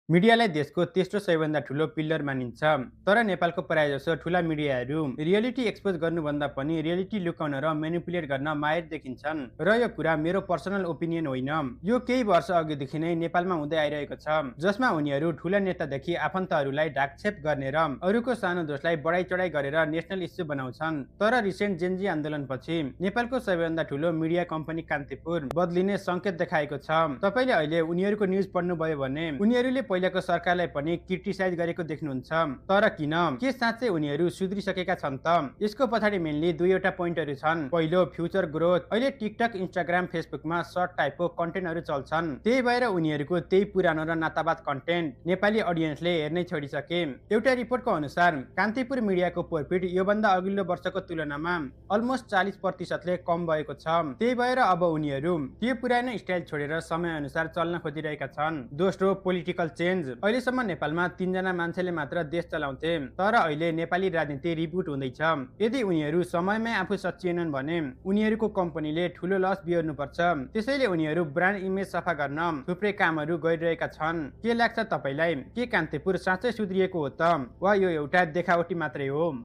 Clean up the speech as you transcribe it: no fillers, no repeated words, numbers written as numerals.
मिडियालाई देशको तेस्रो सबैभन्दा ठूलो पिल्लर मानिन्छ। तर नेपालको प्रायजसो ठूला मिडियाहरू रियलिटी एक्सपोज गर्नुभन्दा पनि रियलिटी लुकाउन र मेनिपुलेट गर्न माहिर देखिन्छन्। र यो कुरा मेरो पर्सनल ओपिनियन होइन, यो केही वर्ष अघिदेखि नै नेपालमा हुँदै आइरहेको छ, जसमा उनीहरू ठूला नेतादेखि आफन्तहरूलाई ढाकछेप गर्ने र अरूको सानो दोषलाई बढाइचढाइ गरेर नेसनल इस्यु बनाउँछन्। तर रिसेन्ट जेनजी आन्दोलनपछि नेपालको सबैभन्दा ठूलो मिडिया कम्पनी कान्तिपुर बदलिने संकेत देखाएको छ। तपाईले अहिले उनीहरूको न्युज पढ्नुभयो भने उनीहरूले पहिलाको सरकारलाई पनि क्रिटिसाइज गरेको देख्नुहुन्छ। तर किन? के साँच्चै उनीहरू सुध्रिसकेका छन् त? यसको पछाडि मेनली दुईवटा पोइन्टहरू छन्। पहिलो, फ्युचर ग्रोथ। अहिले टिकटक, इन्स्टाग्राम, फेसबुकमा सर्ट टाइपको कन्टेन्टहरू चल्छन्, त्यही भएर उनीहरूको त्यही पुरानो र नातावाद कन्टेन्ट नेपाली अडियन्सले हेर्नै छोडिसके। एउटा रिपोर्टको अनुसार कान्तिपुर मिडियाको प्रॉफिट योभन्दा अघिल्लो वर्षको तुलनामा अलमोस्ट 40% कम भएको छ। त्यही भएर अब उनीहरू त्यो पुरानो स्टाइल छोडेर समयअनुसार चल्न खोजिरहेका छन्। दोस्रो, पोलिटिकल चेन्ज। अहिलेसम्म नेपालमा 3 जना मान्छेले मात्र देश चलाउँथे, तर अहिले नेपाली राजनीति रिबुट हुँदैछ। यदि उनीहरू समयमै आफू सचिएनन् भने उनीहरूको कम्पनीले ठूलो लस बिहोर्नुपर्छ। त्यसैले उनीहरू ब्रान्ड इमेज सफा गर्न थुप्रै कामहरू गरिरहेका छन्। के लाग्छ तपाईलाई? के कान्तिपुर साँच्चै सुध्रिएको हो त, वा यो एउटा देखावटी मात्रै हो?